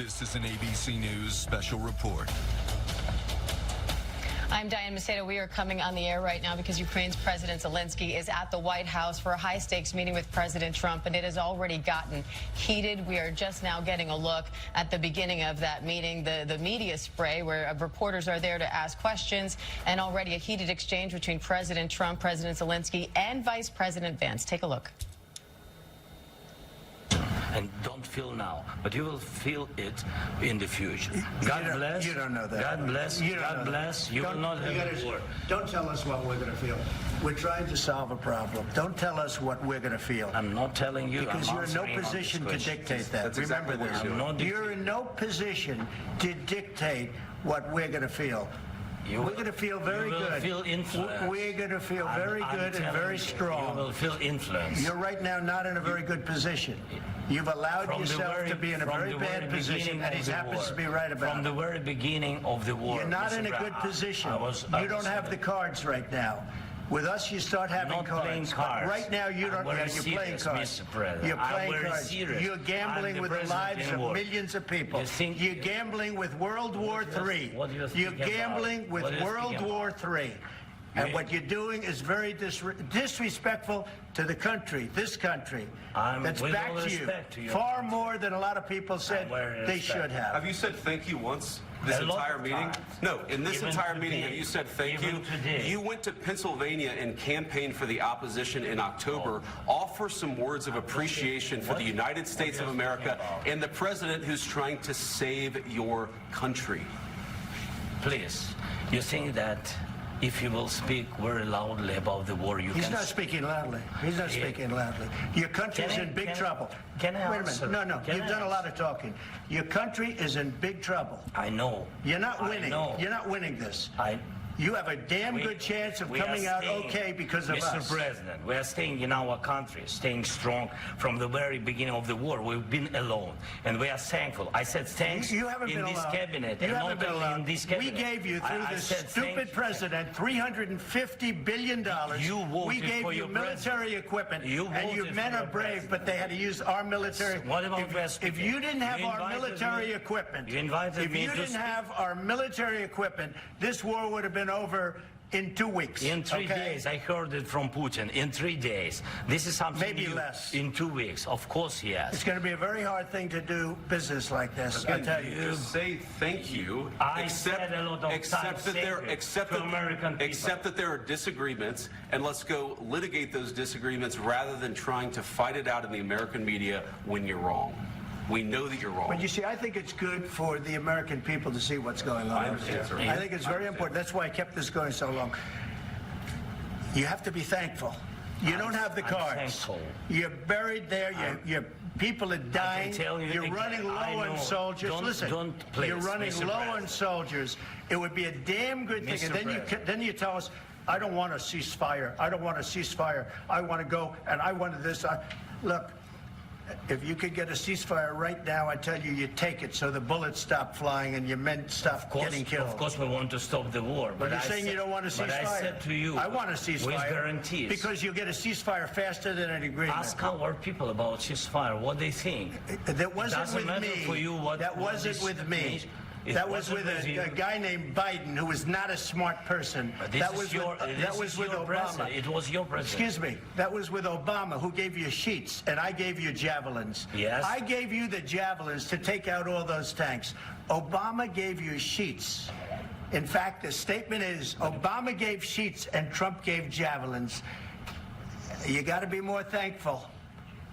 This is an ABC News special report. I'm Diane Macedo. We are coming on the air right now because Ukraine's President Zelenskyy is at the White House for a high-stakes meeting with President Trump, and it has already gotten heated. We are just now getting a look at the beginning of that meeting, the media spray, where reporters are there to ask questions, and already a heated exchange between President Trump, President Zelenskyy, and Vice President Vance. Take a look. And don't feel now, but you will feel it in the future. God bless. You don't know that. God bless. God bless. You will not have a war. Don't tell us what we're going to feel. We're trying to solve a problem. Don't tell us what we're going to feel. I'm not telling you. Because you're in no position to dictate that. Remember this. You're in no position to dictate what we're going to feel. We're going to feel very good. Feel influence. We're going to feel very good and very strong. You will feel influence. You're right now not in a very good position. You've allowed yourself to be in a very bad position, and he happens to be right about it. From the very beginning of the war. You're not in a good position. You don't have the cards right now. With us, you start having cards. But right now, you don't. You're playing cards. You're playing cards. You're gambling with the lives of millions of people. You're gambling with World War III. You're gambling with World War III. And what you're doing is very disrespectful to the country, this country, that's backed you far more than a lot of people said they should have. Have you said thank you once this entire meeting? No, in this entire meeting, have you said thank you? You went to Pennsylvania and campaigned for the opposition in October. Offer some words of appreciation for the United States of America and the president who's trying to save your country. Please, you think that if you will speak very loudly about the war, He's not speaking loudly. He's not speaking loudly. Your country is in big trouble. Can I Wait a minute. No. You've done a lot of talking. Your country is in big trouble. I know. You're not winning. You're not winning this. You have a damn good chance of coming out okay because of us. Mr. President, we are staying in our country, staying strong from the very beginning of the war. We've been alone, and we are thankful. I said thanks you haven't in been this alone. cabinet. You haven't been alone. In this cabinet. We gave you, through this stupid president, $350 billion. We gave you military equipment, and your men are brave, but they had to use our military. What about if you didn't have our military equipment, this war would have been over in 2 weeks. In 3 days. I heard it from Putin. In 3 days. This is something maybe new. Less. In 2 weeks. Of course, yes. It's going to be a very hard thing to do business like this. Again, I tell you. Say thank you. Except that there are disagreements, and let's go litigate those disagreements rather than trying to fight it out in the American media when you're wrong. We know that you're wrong. But you see, I think it's good for the American people to see what's going on. I think it's very important. That's why I kept this going so long. You have to be thankful. You don't have the cards. You're buried there. Your people are dying. You're running low on soldiers. Listen, you're running low on soldiers. It would be a damn good thing. And then you tell us, I don't want a ceasefire. I don't want a ceasefire. I want to go, and I wanted this. Look. If you could get a ceasefire right now, I tell you, you take it so the bullets stop flying and your men stop getting killed. Of course, we want to stop the war. But you're saying you don't want a ceasefire. But I said to you, I want a ceasefire. With guarantees. Because you'll get a ceasefire faster than an agreement. Ask our people about ceasefire, what they think. That wasn't with me. That wasn't with me. That was with a guy named Biden, who was not a smart person. That was with Obama. It was your president. Excuse me. That was with Obama, who gave you sheets, and I gave you javelins. Yes. I gave you the javelins to take out all those tanks. Obama gave you sheets. In fact, the statement is Obama gave sheets and Trump gave javelins. You got to be more thankful,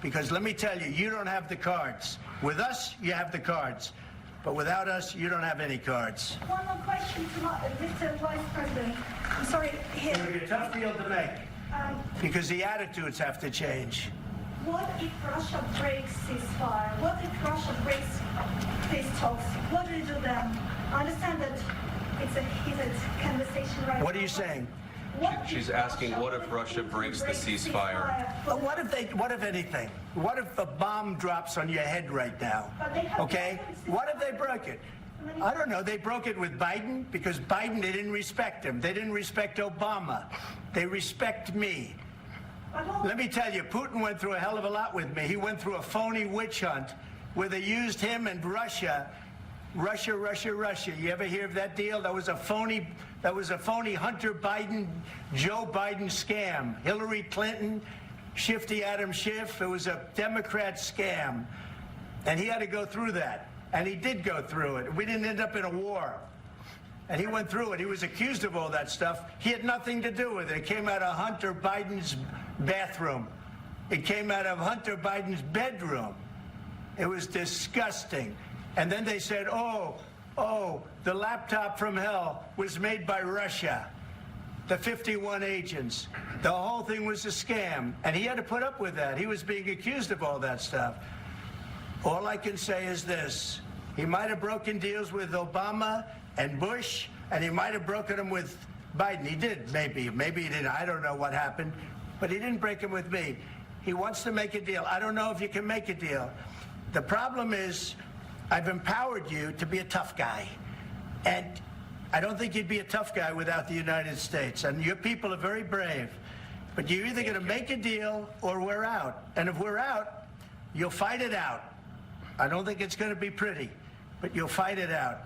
because let me tell you, you don't have the cards. With us, you have the cards. But without us, you don't have any cards. One more question to Mr. Vice President. I'm sorry. It's going to be a tough deal to make, because the attitudes have to change. What if Russia breaks ceasefire? What if Russia breaks peace talks? What do you do then? I understand that it's a heated conversation right now. What are you saying? She's asking, what if Russia breaks the ceasefire? Well, what if anything? What if a bomb drops on your head right now? Okay? What if they broke it? I don't know. They broke it with Biden because Biden, they didn't respect him. They didn't respect Obama. They respect me. Let me tell you, Putin went through a hell of a lot with me. He went through a phony witch hunt where they used him and Russia. Russia. You ever hear of that deal? That was a phony Hunter Biden, Joe Biden scam. Hillary Clinton, Shifty Adam Schiff. It was a Democrat scam. And he had to go through that. And he did go through it. We didn't end up in a war. And he went through it. He was accused of all that stuff. He had nothing to do with it. It came out of Hunter Biden's bathroom. It came out of Hunter Biden's bedroom. It was disgusting. And then they said, oh, the laptop from hell was made by Russia, the 51 agents. The whole thing was a scam. And he had to put up with that. He was being accused of all that stuff. All I can say is this. He might have broken deals with Obama and Bush, and he might have broken them with Biden. He did, maybe. Maybe he didn't. I don't know what happened. But he didn't break them with me. He wants to make a deal. I don't know if you can make a deal. The problem is, I've empowered you to be a tough guy. And I don't think you'd be a tough guy without the United States. And your people are very brave. But you're either going to make a deal or we're out. And if we're out, you'll fight it out. I don't think it's going to be pretty, but you'll fight it out.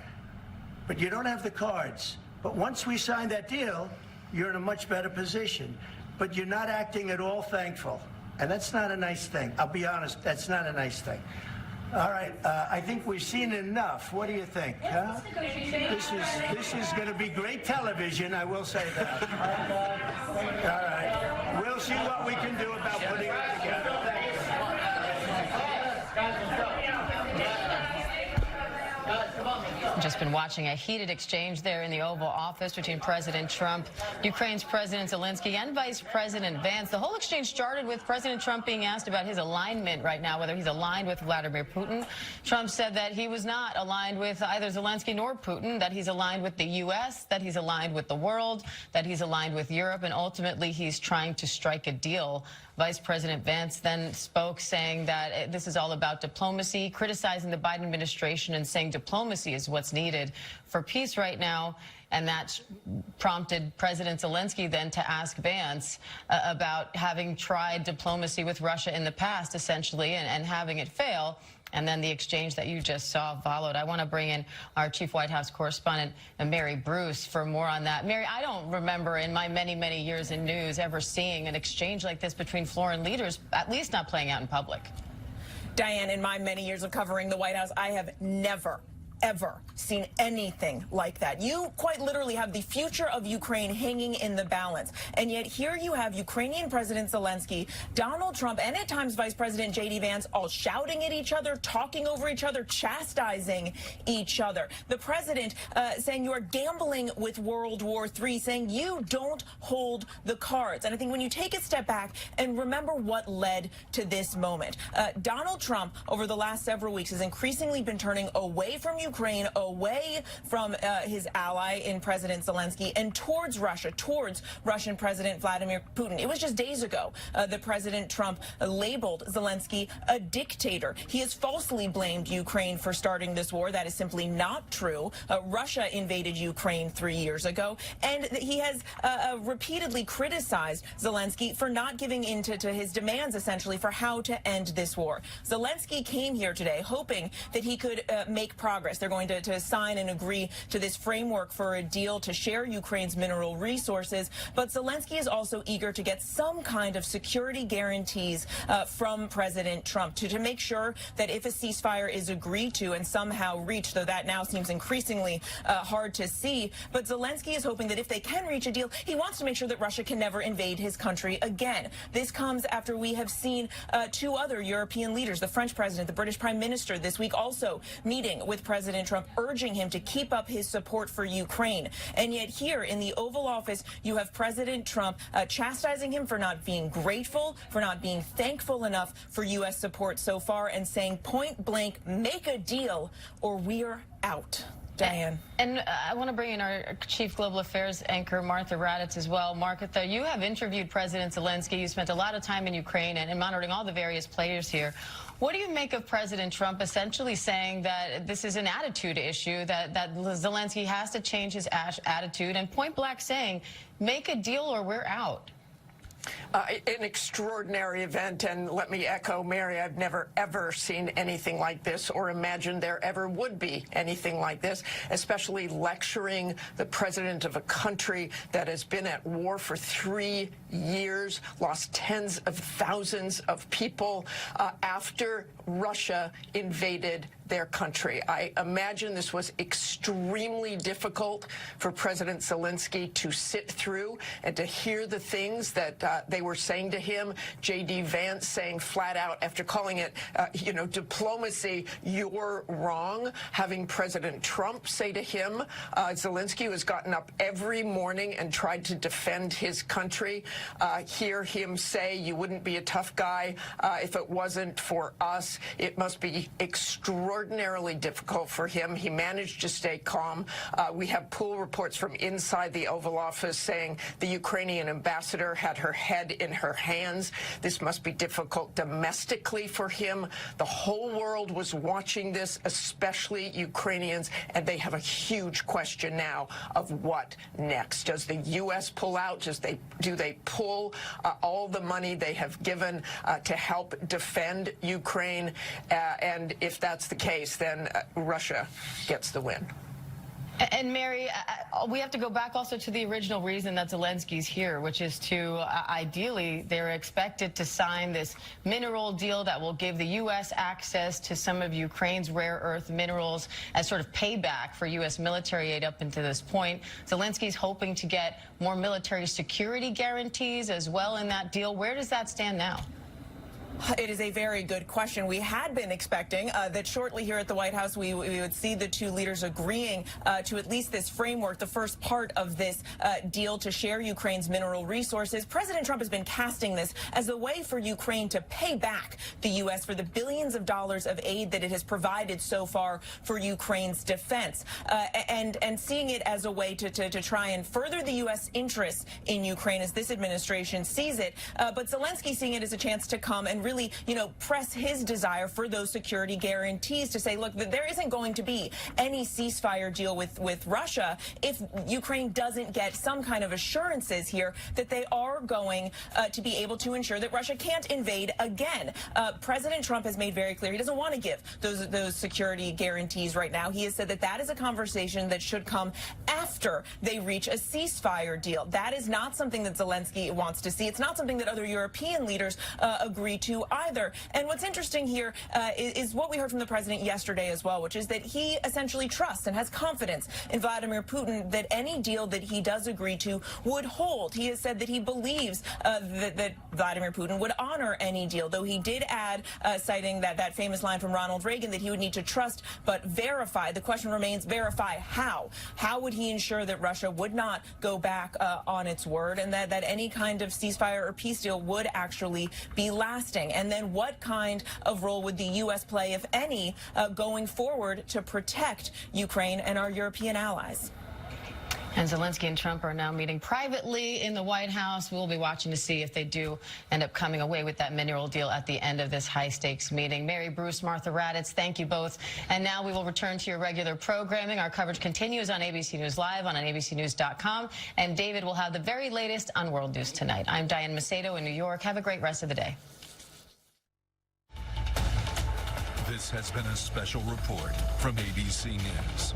But you don't have the cards. But once we sign that deal, you're in a much better position. But you're not acting at all thankful. And that's not a nice thing. I'll be honest, that's not a nice thing. All right, I think we've seen enough. What do you think? Huh? This is going to be great television, I will say that. All right, we'll see what we can do about putting it together. Just been watching a heated exchange there in the Oval Office between President Trump, Ukraine's President Zelenskyy, and Vice President Vance. The whole exchange started with President Trump being asked about his alignment right now, whether he's aligned with Vladimir Putin. Trump said that he was not aligned with either Zelenskyy nor Putin, that he's aligned with the U.S., that he's aligned with the world, that he's aligned with Europe, and ultimately he's trying to strike a deal. Vice President Vance then spoke, saying that this is all about diplomacy, criticizing the Biden administration and saying diplomacy is what's needed for peace right now. And that prompted President Zelenskyy then to ask Vance about having tried diplomacy with Russia in the past, essentially, and having it fail. And then the exchange that you just saw followed. I want to bring in our chief White House correspondent, Mary Bruce, for more on that. Mary, I don't remember in my many, many years in news ever seeing an exchange like this between foreign leaders, at least not playing out in public. Diane, in my many years of covering the White House, I have never ever seen anything like that. You quite literally have the future of Ukraine hanging in the balance. And yet here you have Ukrainian President Zelenskyy, Donald Trump, and at times Vice President J.D. Vance all shouting at each other, talking over each other, chastising each other. The president saying you are gambling with World War III, saying you don't hold the cards. And I think when you take a step back and remember what led to this moment, Donald Trump over the last several weeks has increasingly been turning away from Ukraine, away from his ally in President Zelenskyy, and towards Russia, towards Russian President Vladimir Putin. It was just days ago that President Trump labeled Zelenskyy a dictator. He has falsely blamed Ukraine for starting this war. That is simply not true. Russia invaded Ukraine 3 years ago, and he has repeatedly criticized Zelenskyy for not giving in to his demands, essentially, for how to end this war. Zelenskyy came here today hoping that he could make progress. They're going to sign and agree to this framework for a deal to share Ukraine's mineral resources. But Zelenskyy is also eager to get some kind of security guarantees from President Trump to make sure that if a ceasefire is agreed to and somehow reached, though that now seems increasingly hard to see, but Zelenskyy is hoping that if they can reach a deal, he wants to make sure that Russia can never invade his country again. This comes after we have seen two other European leaders, the French president, the British prime minister, this week also meeting with President Trump, urging him to keep up his support for Ukraine. And yet here in the Oval Office, you have President Trump chastising him for not being grateful, for not being thankful enough for U.S. support so far, and saying point blank, make a deal or we're out. Diane. And I want to bring in our chief global affairs anchor, Martha Raddatz, as well. Martha, you have interviewed President Zelenskyy. You spent a lot of time in Ukraine and monitoring all the various players here. What do you make of President Trump essentially saying that this is an attitude issue, that Zelenskyy has to change his attitude, and point blank saying, make a deal or we're out? An extraordinary event, and let me echo Mary, I've never, ever seen anything like this or imagined there ever would be anything like this, especially lecturing the president of a country that has been at war for 3 years, lost tens of thousands of people after Russia invaded their country. I imagine this was extremely difficult for President Zelenskyy to sit through and to hear the things that they were saying to him. J.D. Vance saying flat out, after calling it, diplomacy, you're wrong. Having President Trump say to him, Zelenskyy has gotten up every morning and tried to defend his country. Hear him say, you wouldn't be a tough guy if it wasn't for us. It must be extraordinarily difficult for him. He managed to stay calm. We have pool reports from inside the Oval Office saying the Ukrainian ambassador had her head in her hands. This must be difficult domestically for him. The whole world was watching this, especially Ukrainians, and they have a huge question now of what next. Does the U.S. pull out? Do they pull all the money they have given to help defend Ukraine? And if that's the case, then Russia gets the win. And Mary, we have to go back also to the original reason that Zelensky's here, which is to ideally they're expected to sign this mineral deal that will give the U.S. access to some of Ukraine's rare earth minerals as sort of payback for U.S. military aid up until this point. Zelensky's hoping to get more military security guarantees as well in that deal. Where does that stand now? It is a very good question. We had been expecting that shortly here at the White House we would see the two leaders agreeing to at least this framework, the first part of this deal to share Ukraine's mineral resources. President Trump has been casting this as a way for Ukraine to pay back the U.S. for the billions of dollars of aid that it has provided so far for Ukraine's defense, and seeing it as a way to try and further the U.S. interests in Ukraine as this administration sees it. But Zelenskyy seeing it as a chance to come and really, press his desire for those security guarantees to say, look, there isn't going to be any ceasefire deal with Russia if Ukraine doesn't get some kind of assurances here that they are going to be able to ensure that Russia can't invade again. President Trump has made very clear he doesn't want to give those security guarantees right now. He has said that is a conversation that should come after they reach a ceasefire deal. That is not something that Zelenskyy wants to see. It's not something that other European leaders agree to either. And what's interesting here is what we heard from the president yesterday as well, which is that he essentially trusts and has confidence in Vladimir Putin that any deal that he does agree to would hold. He has said that he believes that Vladimir Putin would honor any deal, though he did add, citing that famous line from Ronald Reagan, that he would need to trust but verify. The question remains, verify how? How would he ensure that Russia would not go back on its word and that any kind of ceasefire or peace deal would actually be lasting? And then what kind of role would the U.S. play, if any, going forward to protect Ukraine and our European allies? And Zelenskyy and Trump are now meeting privately in the White House. We'll be watching to see if they do end up coming away with that mineral deal at the end of this high-stakes meeting. Mary Bruce, Martha Raddatz, thank you both. And now we will return to your regular programming. Our coverage continues on ABC News Live, on abcnews.com. And David will have the very latest on World News Tonight. I'm Diane Macedo in New York. Have a great rest of the day. This has been a special report from ABC News.